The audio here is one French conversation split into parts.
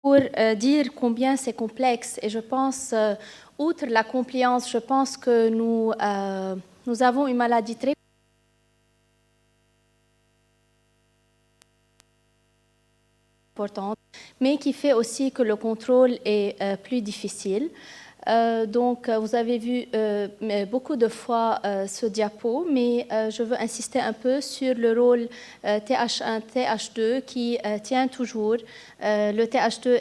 pour dire combien c'est complexe. Et je pense, outre la compliance, je pense que nous avons une maladie très importante, mais qui fait aussi que le contrôle est plus difficile. Donc, vous avez vu beaucoup de fois ce diapo, mais je veux insister un peu sur le rôle TH1, TH2 qui tient toujours, le TH2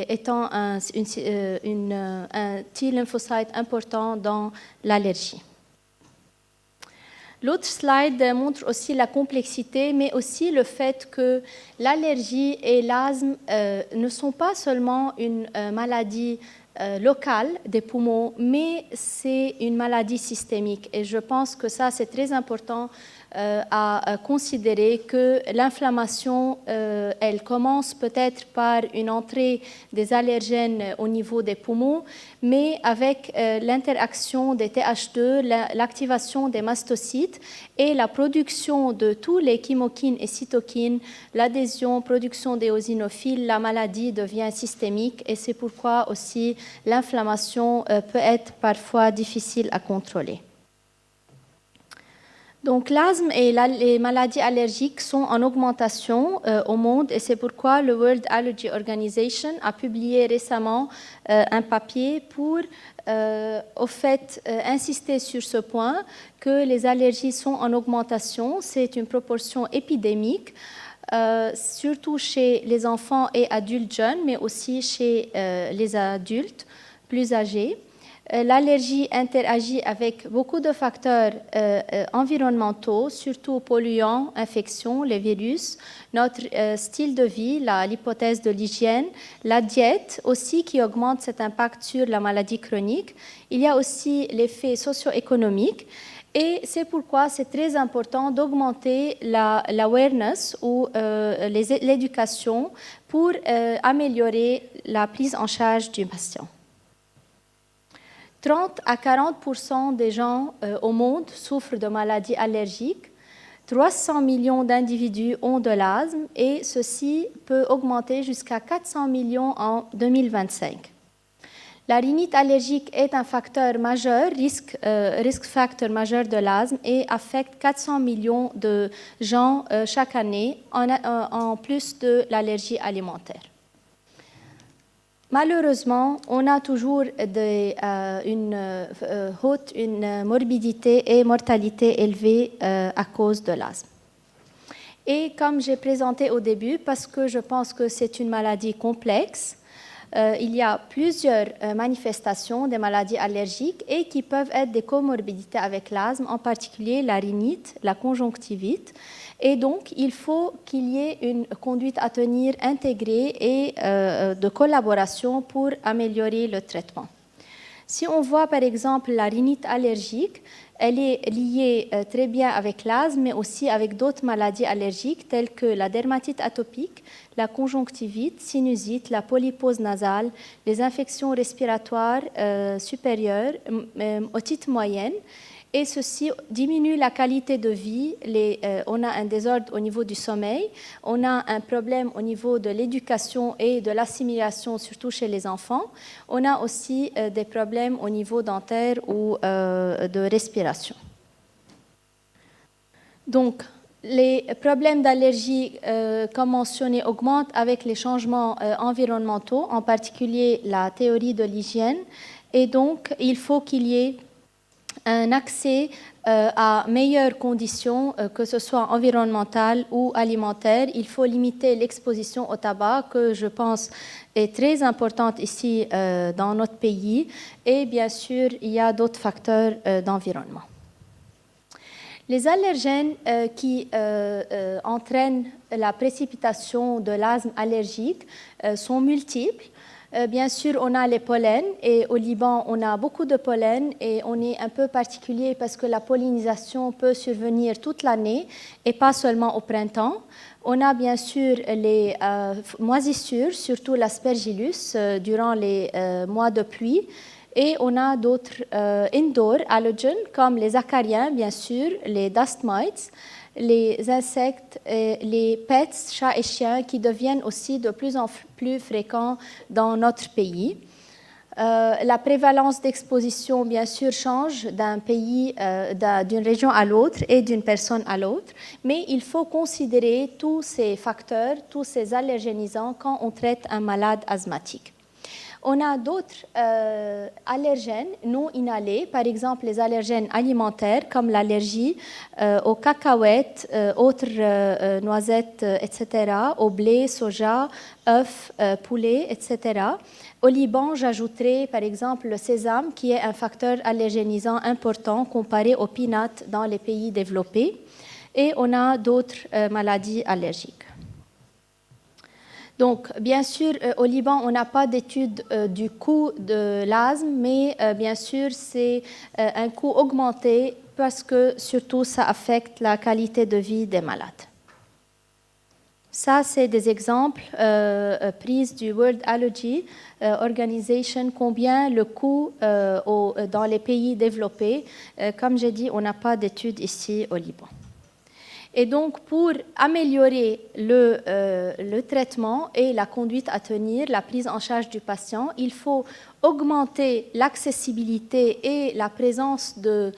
étant un T-lymphocyte important dans l'allergie. L'autre slide montre aussi la complexité, mais aussi le fait que l'allergie et l'asthme ne sont pas seulement une maladie locale des poumons, mais c'est une maladie systémique. Et je pense que ça, c'est très important à considérer que l'inflammation, elle commence peut-être par une entrée des allergènes au niveau des poumons, mais avec l'interaction des TH2, l'activation des mastocytes et la production de tous les chymokines et cytokines, l'adhésion, production d'éosinophiles, la maladie devient systémique et c'est pourquoi aussi l'inflammation peut être parfois difficile à contrôler. Donc l'asthme et les maladies allergiques sont en augmentation au monde et c'est pourquoi le World Allergy Organization a publié récemment un papier pour au fait insister sur ce point que les allergies sont en augmentation. C'est une proportion épidémique, surtout chez les enfants et adultes jeunes, mais aussi chez les adultes plus âgés. L'allergie interagit avec beaucoup de facteurs environnementaux, surtout polluants, infections, les virus, notre style de vie, l'hypothèse de l'hygiène, la diète aussi qui augmente cet impact sur la maladie chronique. Il y a aussi l'effet socio-économique. Et c'est pourquoi c'est très important d'augmenter l'awareness ou l'éducation pour améliorer la prise en charge du patient. 30 à 40% des gens au monde souffrent de maladies allergiques. 300 millions d'individus ont de l'asthme et ceci peut augmenter jusqu'à 400 millions en 2025. La rhinite allergique est un facteur majeur, risque facteur majeur de l'asthme et affecte 400 millions de gens chaque année, en plus de l'allergie alimentaire. Malheureusement, on a toujours une morbidité et mortalité élevée à cause de l'asthme. Et comme j'ai présenté au début, parce que je pense que c'est une maladie complexe, il y a plusieurs manifestations des maladies allergiques et qui peuvent être des comorbidités avec l'asthme, en particulier la rhinite, la conjonctivite. Et donc, il faut qu'il y ait une conduite à tenir intégrée et de collaboration pour améliorer le traitement. Si on voit par exemple la rhinite allergique, elle est liée très bien avec l'asthme, mais aussi avec d'autres maladies allergiques telles que la dermatite atopique, la conjonctivite, sinusite, la polypose nasale, les infections respiratoires supérieures, otite moyenne. Et ceci diminue la qualité de vie. On a un désordre au niveau du sommeil, on a un problème au niveau de l'éducation et de l'assimilation, surtout chez les enfants. On a aussi des problèmes au niveau dentaire ou de respiration. Donc, les problèmes d'allergie, comme mentionné, augmentent avec les changements environnementaux, en particulier la théorie de l'hygiène. Et donc, il faut qu'il y ait un accès à meilleures conditions, que ce soit environnementales ou alimentaires. Il faut limiter l'exposition au tabac, que je pense est très importante ici dans notre pays. Et bien sûr, il y a d'autres facteurs d'environnement. Les allergènes qui entraînent la précipitation de l'asthme allergique sont multiples. Bien sûr, on a les pollens et au Liban, on a beaucoup de pollen et on est un peu particulier parce que la pollinisation peut survenir toute l'année et pas seulement au printemps. On a bien sûr les moisissures, surtout l'aspergillus durant les mois de pluie. Et on a d'autres indoor allergens comme les acariens, bien sûr, les dust mites, les insectes, les pets, chats et chiens, qui deviennent aussi de plus en plus fréquents dans notre pays. La prévalence d'exposition, bien sûr, change d'un pays, d'une région à l'autre et d'une personne à l'autre, mais il faut considérer tous ces facteurs, tous ces allergénisants quand on traite un malade asthmatique. On a d'autres allergènes non inhalés, par exemple les allergènes alimentaires comme l'allergie aux cacahuètes, autres noisettes, etc., au blé, soja, œufs, poulet, etc. Au Liban, j'ajouterai par exemple le sésame qui est un facteur allergénisant important comparé aux peanuts dans les pays développés. Et on a d'autres maladies allergiques. Donc, bien sûr, au Liban, on n'a pas d'étude du coût de l'asthme, mais bien sûr, c'est un coût augmenté parce que surtout, ça affecte la qualité de vie des malades. Ça, c'est des exemples pris du World Allergy Organization, combien le coût dans les pays développés. Comme j'ai dit, on n'a pas d'études ici au Liban. Et donc, pour améliorer le traitement et la conduite à tenir, la prise en charge du patient, il faut augmenter l'accessibilité et la présence de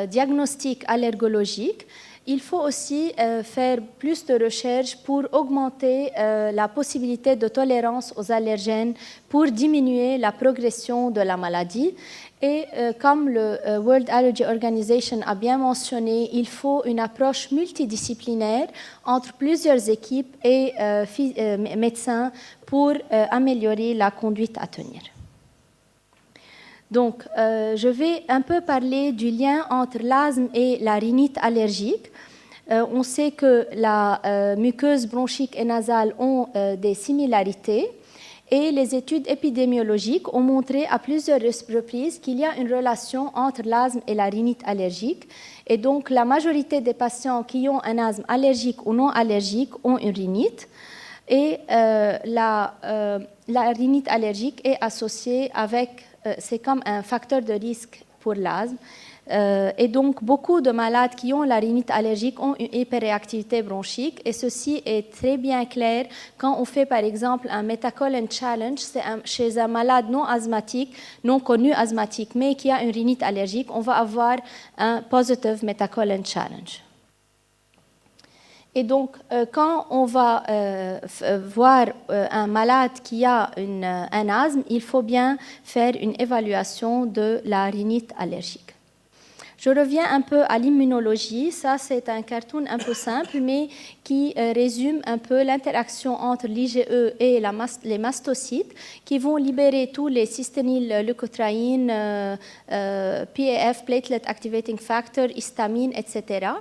diagnostics allergologiques. Il faut aussi faire plus de recherches pour augmenter la possibilité de tolérance aux allergènes pour diminuer la progression de la maladie. Et comme le World Allergy Organization a bien mentionné, il faut une approche multidisciplinaire entre plusieurs équipes et médecins pour améliorer la conduite à tenir. Donc, je vais un peu parler du lien entre l'asthme et la rhinite allergique. On sait que la muqueuse bronchique et nasale ont des similarités. Et les études épidémiologiques ont montré à plusieurs reprises qu'il y a une relation entre l'asthme et la rhinite allergique. Et donc, la majorité des patients qui ont un asthme allergique ou non allergique ont une rhinite. Et la rhinite allergique est associée avec, c'est comme un facteur de risque pour l'asthme. Et donc, beaucoup de malades qui ont la rhinite allergique ont une hyperréactivité bronchique et ceci est très bien clair quand on fait par exemple un Methacolin Challenge, c'est chez un malade non asthmatique, non connu asthmatique, mais qui a une rhinite allergique, on va avoir un Positive Methacolin Challenge. Et donc, quand on va voir un malade qui a un asthme, il faut bien faire une évaluation de la rhinite allergique. Je reviens un peu à l'immunologie. Ça, c'est un cartoon un peu simple, mais qui résume un peu l'interaction entre l'IgE et les mastocytes, qui vont libérer tous les cystényl-leucotriènes, PAF, Platelet Activating Factor, histamine, etc.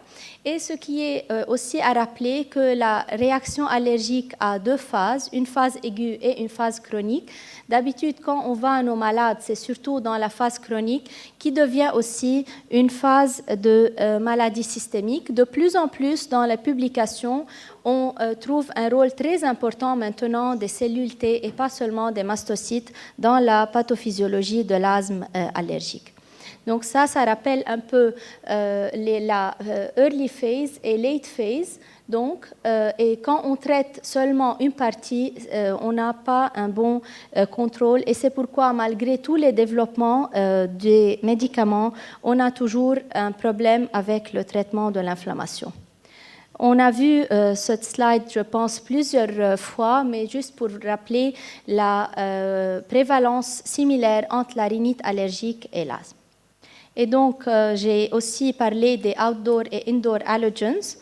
Et ce qui est aussi à rappeler que la réaction allergique a deux phases, une phase aiguë et une phase chronique. D'habitude, quand on va à nos malades, c'est surtout dans la phase chronique qui devient aussi une phase de maladie systémique. De plus en plus, dans les publications, on trouve un rôle très important maintenant des cellules T et pas seulement des mastocytes dans la pathophysiologie de l'asthme allergique. Donc ça rappelle un peu la early phase et late phase. Donc, et quand on traite seulement une partie, on n'a pas un bon contrôle. Et c'est pourquoi, malgré tous les développements des médicaments, on a toujours un problème avec le traitement de l'inflammation. On a vu cette slide, je pense, plusieurs fois, mais juste pour rappeler la prévalence similaire entre la rhinite allergique et l'asthme. Et donc, j'ai aussi parlé des outdoor et indoor allergens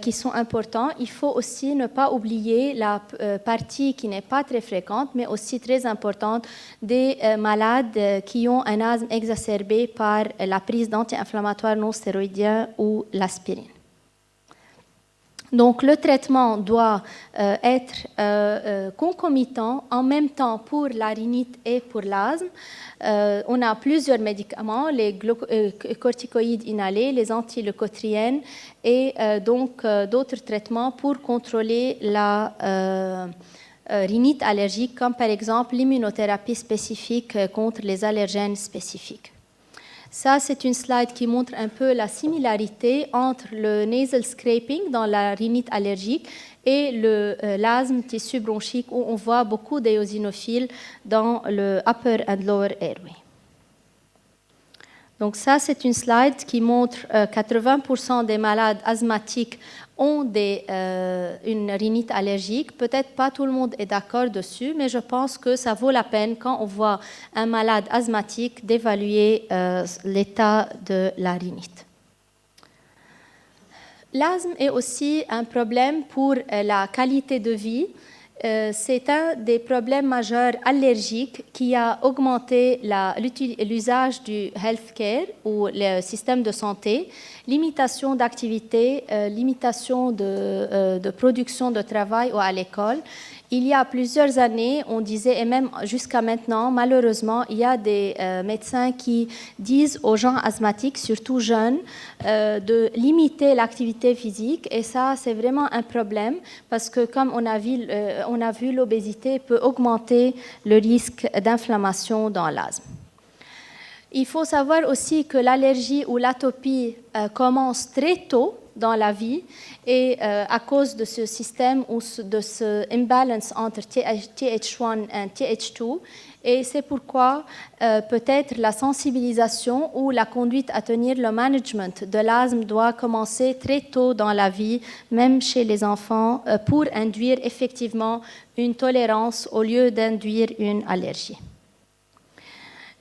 qui sont importants. Il faut aussi ne pas oublier la partie qui n'est pas très fréquente, mais aussi très importante des malades qui ont un asthme exacerbé par la prise d'anti-inflammatoires non stéroïdiens ou l'aspirine. Donc, le traitement doit être concomitant en même temps pour la rhinite et pour l'asthme. On a plusieurs médicaments, les corticoïdes inhalés, les antileucotriènes et donc d'autres traitements pour contrôler la rhinite allergique, comme par exemple l'immunothérapie spécifique contre les allergènes spécifiques. Ça, c'est une slide qui montre un peu la similarité entre le nasal scraping dans la rhinite allergique et l'asthme tissu bronchique où on voit beaucoup d'éosinophiles dans le upper and lower airway. Donc ça, c'est une slide qui montre 80% des malades asthmatiques ont une rhinite allergique. Peut-être pas tout le monde est d'accord dessus, mais je pense que ça vaut la peine quand on voit un malade asthmatique d'évaluer l'état de la rhinite. L'asthme est aussi un problème pour la qualité de vie. C'est un des problèmes majeurs allergiques qui a augmenté l'usage du healthcare ou le système de santé, limitation d'activité, limitation de production de travail ou à l'école. Il y a plusieurs années, on disait, et même jusqu'à maintenant, malheureusement, il y a des médecins qui disent aux gens asthmatiques, surtout jeunes, de limiter l'activité physique. Et ça, c'est vraiment un problème parce que, comme on a vu, l'obésité peut augmenter le risque d'inflammation dans l'asthme. Il faut savoir aussi que l'allergie ou l'atopie commence très tôt dans la vie et à cause de ce système ou de ce imbalance entre TH1 et TH2. Et c'est pourquoi peut-être la sensibilisation ou la conduite à tenir, le management de l'asthme doit commencer très tôt dans la vie, même chez les enfants, pour induire effectivement une tolérance au lieu d'induire une allergie.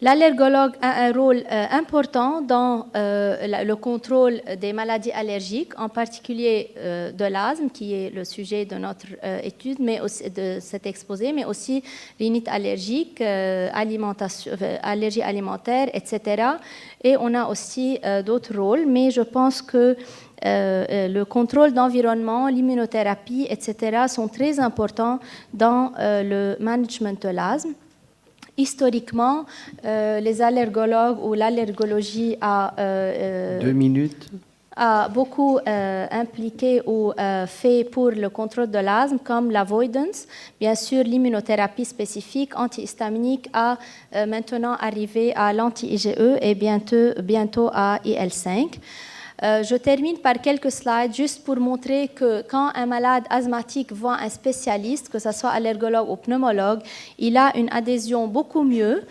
L'allergologue a un rôle important dans le contrôle des maladies allergiques, en particulier de l'asthme, qui est le sujet de notre étude, mais aussi de cet exposé, mais aussi rhinite allergique, allergie alimentaire, etc. Et on a aussi d'autres rôles, mais je pense que le contrôle d'environnement, l'immunothérapie, etc. sont très importants dans le management de l'asthme. Historiquement, les allergologues ou l'allergologie a 2 minutes. A beaucoup impliqué ou fait pour le contrôle de l'asthme, comme l'avoidance. Bien sûr, l'immunothérapie spécifique antihistaminique a maintenant arrivé à l'anti-IgE et bientôt à IL-5. Je termine par quelques slides juste pour montrer que quand un malade asthmatique voit un spécialiste, que ce soit allergologue ou pneumologue, il a une adhésion beaucoup mieux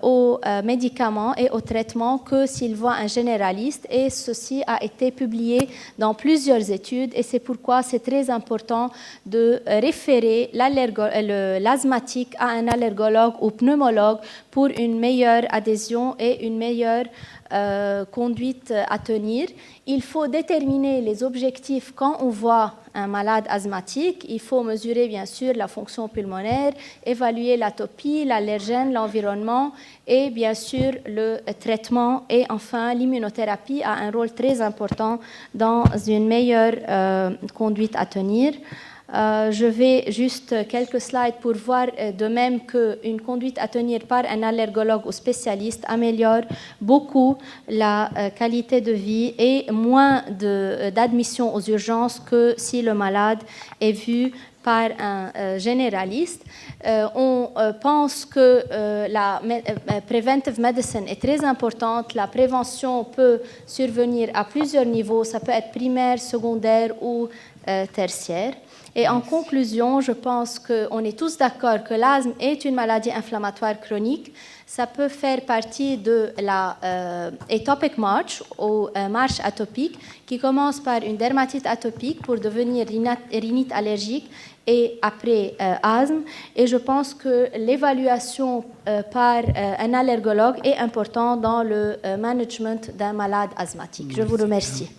aux médicaments et aux traitements que s'il voit un généraliste. Et ceci a été publié dans plusieurs études et c'est pourquoi c'est très important de référer l'asthmatique à un allergologue ou pneumologue pour une meilleure adhésion et une meilleure conduite à tenir. Il faut déterminer les objectifs quand on voit un malade asthmatique. Il faut mesurer bien sûr la fonction pulmonaire, évaluer l'atopie, l'allergène, l'environnement et bien sûr le traitement. Et enfin, l'immunothérapie a un rôle très important dans une meilleure conduite à tenir. Je vais juste quelques slides pour voir de même qu'une conduite à tenir par un allergologue ou spécialiste améliore beaucoup la qualité de vie et moins d'admission aux urgences que si le malade est vu par un généraliste. On pense que la preventive medicine est très importante. La prévention peut survenir à plusieurs niveaux. Ça peut être primaire, secondaire ou tertiaire. Et en conclusion, je pense qu'on est tous d'accord que l'asthme est une maladie inflammatoire chronique. Ça peut faire partie de la atopic march ou marche atopique qui commence par une dermatite atopique pour devenir rhinite allergique et après asthme. Et je pense que l'évaluation par un allergologue est importante dans le management d'un malade asthmatique. Je vous remercie.